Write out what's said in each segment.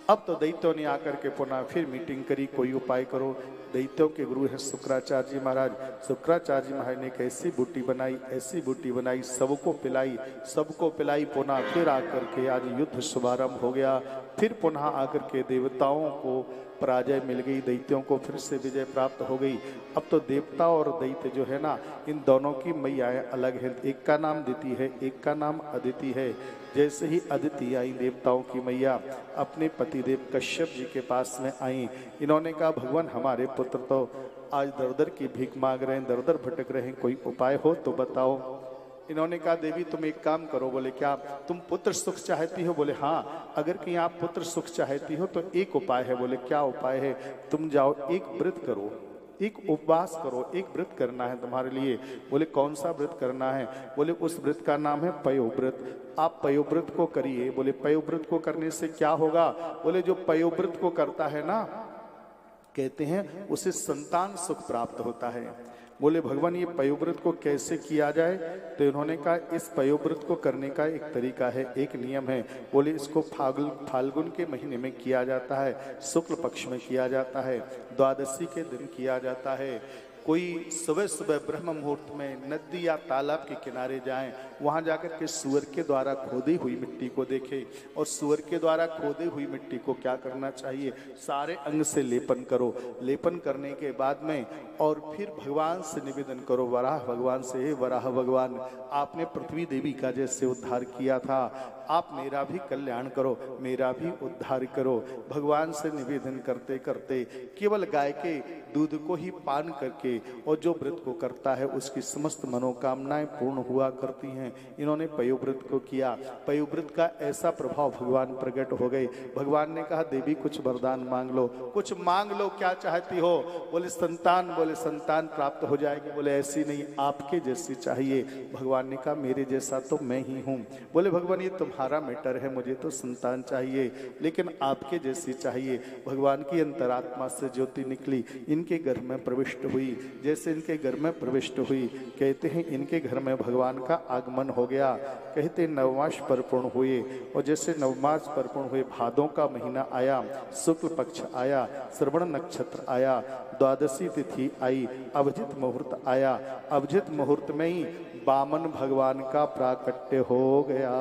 अब तो दैत्यों ने आकर के पुनः फिर मीटिंग करी, कोई उपाय करो। दैत्यों के गुरु हैं शुक्राचार्य जी महाराज। शुक्राचार्य जी महाराज ने एक ऐसी बूटी बनाई, ऐसी बूटी बनाई, सबको पिलाई। पुनः फिर आकर के आज युद्ध शुभारंभ हो गया। फिर पुनः आकर के देवताओं को पराजय मिल गई, दैत्यों को फिर से विजय प्राप्त हो गई। अब तो देवता और दैत्य जो है ना, इन दोनों की मैयाएं अलग हैं। एक का नाम दिति है, एक का नाम अदिति है। जैसे ही अदिति आई, देवताओं की मैया अपने पतिदेव कश्यप जी के पास में आई। इन्होंने कहा भगवान हमारे पुत्र तो आज दर दर की भीख मांग रहे हैं, दर दर भटक रहे हैं, कोई उपाय हो तो बताओ। इन्होंने कहा देवी तुम एक काम करो। बोले क्या? तुम पुत्र सुख चाहती हो? बोले हाँ, अगर कहीं आप पुत्र सुख चाहती हो तो एक उपाय है। बोले क्या उपाय है? तुम जाओ एक व्रत करो, एक उपवास करो, एक व्रत करना है तुम्हारे लिए। बोले कौन सा व्रत करना है? बोले उस व्रत का नाम है पयोव्रत। आप पयोव्रत को करिए। बोले पयोव्रत को करने से क्या होगा? बोले जो पयोव्रत को करता है ना, कहते हैं उसे संतान सुख प्राप्त होता है। बोले भगवान ये पयोव्रत को कैसे किया जाए? तो इन्होंने कहा इस पयोव्रत को करने का एक तरीका है, एक नियम है। बोले इसको फाल्गुन के महीने में किया जाता है, शुक्ल पक्ष में किया जाता है, द्वादशी के दिन किया जाता है। कोई सुबह सुबह ब्रह्म मुहूर्त में नदी या तालाब के किनारे जाएं, वहां जाकर के सूअर के द्वारा खोदी हुई मिट्टी को देखें, और सूअर के द्वारा खोदी हुई मिट्टी को क्या करना चाहिए? सारे अंग से लेपन करो। लेपन करने के बाद में और फिर भगवान से निवेदन करो, वराह भगवान से, हे वराह भगवान आपने पृथ्वी देवी का जैसे उद्धार किया था, आप मेरा भी कल्याण करो, मेरा भी उद्धार करो। भगवान से निवेदन करते करते केवल गाय के दूध को ही पान करके और जो व्रत को करता है उसकी समस्त मनोकामनाएं पूर्ण हुआ करती हैं। इन्होंने पयोव्रत को किया। पयोव्रत का ऐसा प्रभाव भगवान प्रकट हो गए। भगवान ने कहा देवी कुछ वरदान मांग लो, कुछ मांग लो, क्या चाहती हो? बोले संतान। बोले संतान प्राप्त हो जाएगी। बोले ऐसी नहीं, आपके जैसी चाहिए। भगवान ने कहा मेरे जैसा तो मैं ही हूँ। बोले भगवान ये तुम्हारा मैटर है, मुझे तो संतान चाहिए, लेकिन आपके जैसी चाहिए। भगवान की अंतरात्मा से ज्योति निकली, इनके घर में प्रविष्ट हुई। जैसे इनके घर में प्रविष्ट हुई, कहते हैं इनके घर में भगवान का आगमन हो गया। कहते नवमास परिपूर्ण हुए, और जैसे नवमास परिपूर्ण हुए, भादों का महीना आया, शुक्ल पक्ष आया, श्रवण नक्षत्र आया, द्वादशी तिथि आई, अभिजित मुहूर्त आया। अभिजित मुहूर्त में ही वामन भगवान का प्राकट्य हो गया।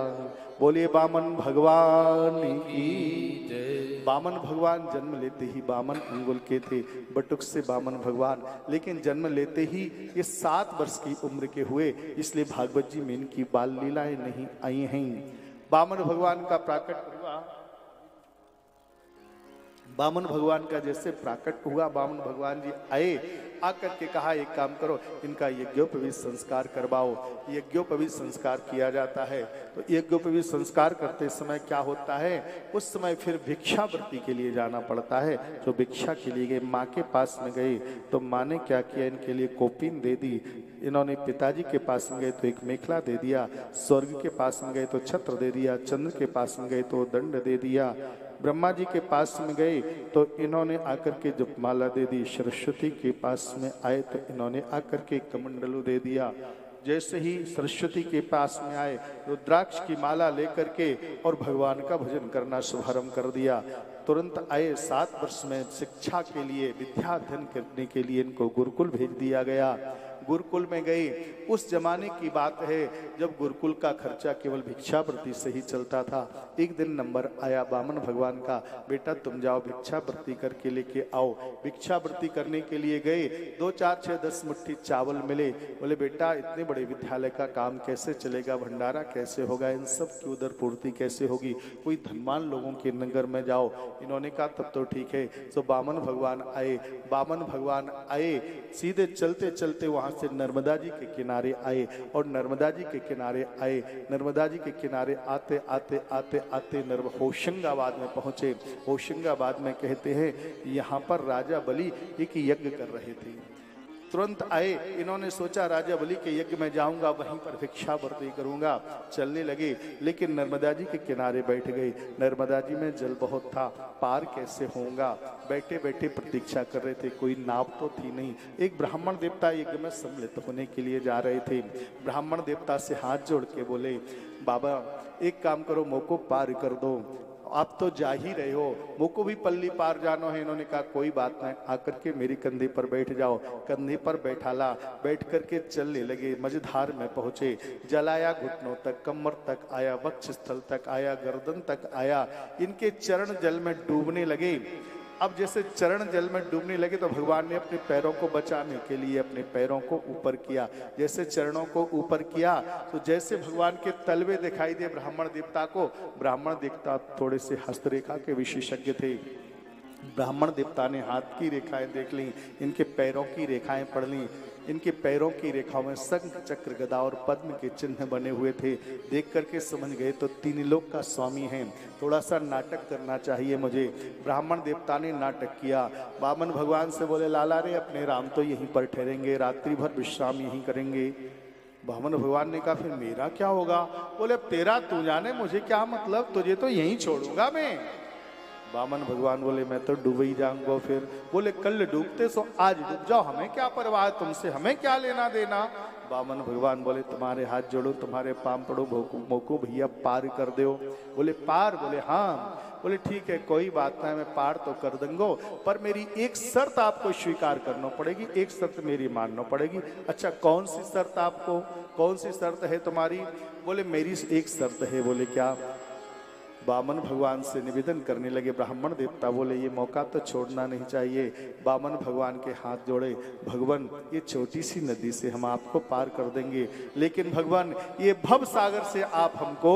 बोलिए वामन भगवान की जय। वामन भगवान जन्म लेते ही वामन अंगुल के थे, बटुक से वामन भगवान, लेकिन जन्म लेते ही ये 7 वर्ष की उम्र के हुए, इसलिए भागवत जी में इनकी बाल लीलाएं नहीं आई हैं। वामन भगवान का प्राकट हुआ, वामन भगवान का जैसे प्राकट हुआ, वामन भगवान जी आए, आकर के कहा एक काम करो, इनका यज्ञोपवीत संस्कार करवाओ। यज्ञोपवीत संस्कार किया जाता है। तो यज्ञोपवीत संस्कार करते समय क्या होता है, उस समय फिर भिक्षावृत्ति के लिए जाना पड़ता है। जो भिक्षा के लिए गए, माँ के पास में गए, तो माँ ने क्या किया, इनके लिए कोपिन दे दी। इन्होंने पिताजी के पास में गए तो एक मेखला दे दिया, स्वर्ग के पास में गए तो छत्र दे दिया, चंद्र के पास में गए तो दंड दे दिया, ब्रह्मा जी के पास में गए तो इन्होंने आकर के जपमाला दे दी, सरस्वती के पास में आए तो इन्होंने आकर के कमंडलू दे दिया। जैसे ही सरस्वती के पास में आए, रुद्राक्ष की माला लेकर के और भगवान का भजन करना शुभारंभ कर दिया। तुरंत आए, 7 वर्ष में शिक्षा के लिए, विद्या अध्ययन करने के लिए इनको गुरुकुल भेज दिया गया। गुरुकुल में गए, उस जमाने की बात है जब गुरुकुल का खर्चा केवल भिक्षावृत्ति से ही चलता था। एक दिन नंबर आया वामन भगवान का, बेटा तुम जाओ भिक्षावृत्ति करके लेके आओ। भिक्षावृत्ति करने के लिए गए, 2, 4, 6, 10 मुट्ठी चावल मिले। बोले बेटा इतने बड़े विद्यालय का काम कैसे चलेगा, भंडारा कैसे होगा, इन सब की उधर पूर्ति कैसे होगी, कोई धनवान लोगों के नगर में जाओ। इन्होंने कहा तब तो ठीक है। तो वामन भगवान आए, वामन भगवान आए, सीधे चलते चलते वहां से नर्मदा जी के किनारे आए, और नर्मदा जी के किनारे आए, नर्मदा जी के किनारे आते आते आते आते होशंगाबाद में पहुंचे। होशंगाबाद में कहते हैं यहाँ पर राजा बलि एक यज्ञ कर रहे थे। तुरंत आए, इन्होंने सोचा राजा बलि के यज्ञ में जाऊंगा, वहीं पर भिक्षावृत्ति करूंगा। चलने लगे, लेकिन नर्मदा जी के किनारे बैठ गए। नर्मदा जी में जल बहुत था, पार कैसे होऊंगा, बैठे बैठे प्रतीक्षा कर रहे थे। कोई नाव तो थी नहीं। एक ब्राह्मण देवता यज्ञ में सम्मिलित होने के लिए जा रहे थे। ब्राह्मण देवता से हाथ जोड़ के बोले बाबा एक काम करो, मोको पार कर दो। आप तो जा ही रहे हो, मुझको भी पल्ली पार जानो है। इन्होंने कहा कोई बात नहीं, आकर के मेरी कंधे पर बैठ जाओ। कंधे पर बैठाला, बैठ करके चलने लगे। मझधार में पहुंचे, जल आया घुटनों तक, कमर तक आया, वक्ष स्थल तक आया, गर्दन तक आया। इनके चरण जल में डूबने लगे। अब जैसे चरण जल में डूबने लगे तो भगवान ने अपने पैरों को बचाने के लिए अपने पैरों को ऊपर किया। जैसे चरणों को ऊपर किया तो जैसे भगवान के तलवे दिखाई दे ब्राह्मण देवता को। ब्राह्मण देवता थोड़े से हस्तरेखा के विशेषज्ञ थे। ब्राह्मण देवता ने हाथ की रेखाएं देख ली, इनके पैरों की रेखाएं पढ़ ली। इनके पैरों की रेखाओं में शंख चक्र गदा और पद्म के चिन्ह बने हुए थे। देख करके समझ गए तो तीन लोक का स्वामी है, थोड़ा सा नाटक करना चाहिए मुझे। ब्राह्मण देवता ने नाटक किया। वामन भगवान से बोले लाला रे अपने राम तो यहीं पर ठहरेंगे, रात्रि भर विश्राम यहीं करेंगे। वामन भगवान ने कहा फिर मेरा क्या होगा? बोले अब तेरा तू जाने, मुझे क्या मतलब, तुझे तो यहीं छोड़ूंगा मैं। वामन भगवान बोले मैं तो डूब ही जाऊंगा फिर। बोले कल डूबते सो आज डूब जाओ, हमें क्या परवाह तुमसे, हमें क्या लेना देना। वामन भगवान बोले तुम्हारे हाथ जोड़ो, तुम्हारे पाम पड़ो, मोको भैया पार कर दो। बोले पार? बोले हाँ। बोले ठीक है कोई बात नहीं, मैं पार तो कर दूंगा, पर मेरी एक शर्त आपको स्वीकार करना पड़ेगी, एक शर्त मेरी मानना पड़ेगी। अच्छा कौन सी शर्त आपको, कौन सी शर्त है तुम्हारी? बोले मेरी एक शर्त है। बोले क्या? वामन भगवान से निवेदन करने लगे। ब्राह्मण देवता बोले ये मौका तो छोड़ना नहीं चाहिए। वामन भगवान के हाथ जोड़े, भगवान ये छोटी सी नदी से हम आपको पार कर देंगे, लेकिन भगवान ये भव सागर से आप हमको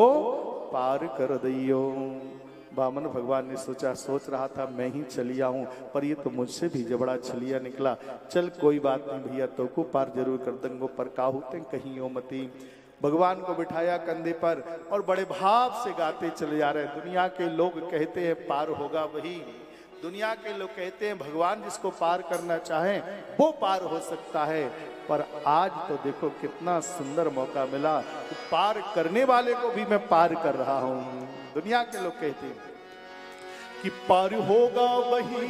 पार कर दियो। वामन भगवान ने सोच रहा था मैं ही चलिया हूँ, पर ये तो मुझसे भी जबड़ा छलिया निकला। चल कोई बात नहीं भैया, तो को पार जरूर कर देंगे, पर काहुते कहीं ओ मती। भगवान को बिठाया कंधे पर और बड़े भाव से गाते चले जा रहे हैं। दुनिया के लोग कहते हैं पार होगा वही, दुनिया के लोग कहते हैं भगवान जिसको पार करना चाहे वो पार हो सकता है, पर आज तो देखो कितना सुंदर मौका मिला, तो पार करने वाले को भी मैं पार कर रहा हूं। दुनिया के लोग कहते हैं कि पार होगा वही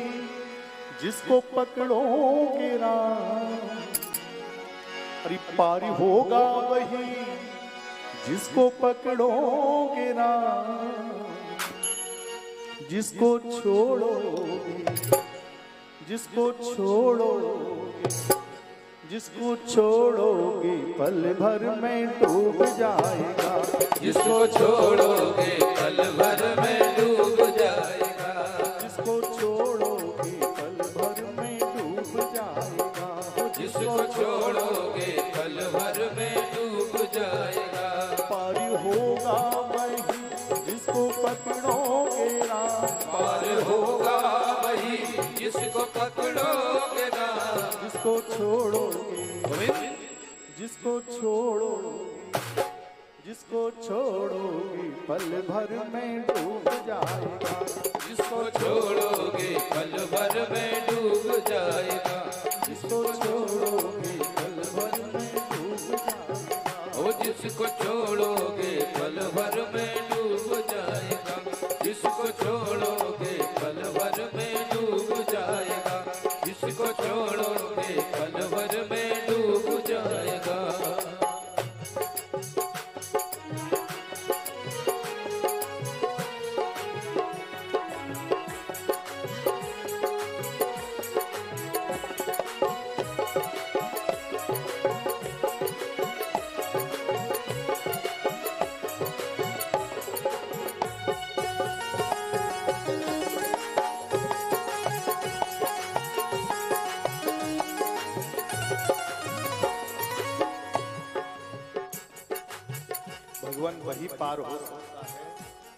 जिसको पकड़ोगे राम, अरे पार होगा वही जिसको पकड़ोगे ना, जिसको छोड़ोगे, जिसको छोड़ोगे, जिसको छोड़ोगे पल भर में डूब जाएगा, जिसको छोड़ोगे पल भर में डूब जाएगा, जिसको छोड़ोगे पल भर में डूब जाएगा, जिसको छोड़ोगे पल भर में डूब जाएगा। पार होगा वही जिसको पकड़ोगे राम, पार होगा वही जिसको पकड़ोगे ना, जिसको छोड़ोगे, जिसको छोड़ोगे, जिसको छोड़ोगे पल भर में डूब जाएगा, जिसको छोड़ोगे पल भर में डूब जाएगा, जिसको छोड़ोगे पल भर में डूब जाएगा, ओ जिसको छोड़ोगे पल भर में डूब जाएगा, जिसको छोड़ोगे पल भर में डूब जाएगा, जिसको छोड़ोगे पल भर में डूब जाएगा। भगवान वही पार हो सकता है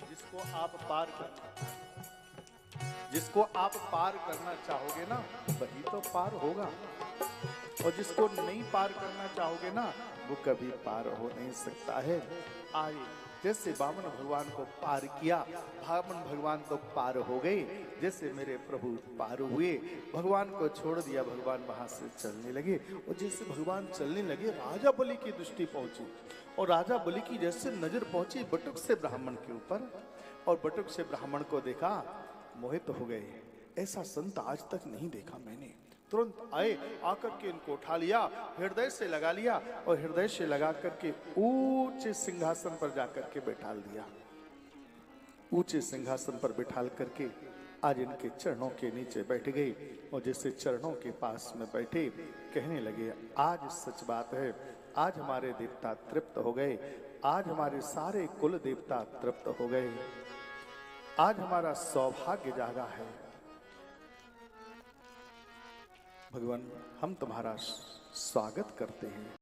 जिसको आप पार करना, जिसको आप पार करना चाहोगे ना वही तो पार होगा, और जिसको नहीं पार करना चाहोगे ना वो कभी पार हो नहीं सकता है। आए जैसे वामन भगवान को पार किया, वामन भगवान तो पार हो गए, जैसे मेरे प्रभु पार हुए, भगवान को छोड़ दिया, भगवान वहां से चलने लगे। और जैसे भगवान चलने लगे राजा बलि की दृष्टि पहुंची, और राजा बलि की जैसे नजर पहुंची बटुक से ब्राह्मण के ऊपर, और बटुक से ब्राह्मण को देखा, मोहित हो गए। ऐसा संत आज तक नहीं देखा मैंने। तुरंत आए, आकर के इनको उठा लिया, हृदय से लगा लिया, और हृदय से लगा करके ऊंचे सिंहासन पर जाकर के बैठा दिया। ऊंचे सिंहासन पर बिठाल करके आज इनके चरणों के नीचे बैठ गए और जैसे चरणों के पास में बैठे कहने लगे, आज सच बात है, आज हमारे देवता तृप्त हो गए, आज हमारे सारे कुल देवता तृप्त हो गए, आज हमारा सौभाग्य जागा है। भगवान हम तुम्हारा स्वागत करते हैं।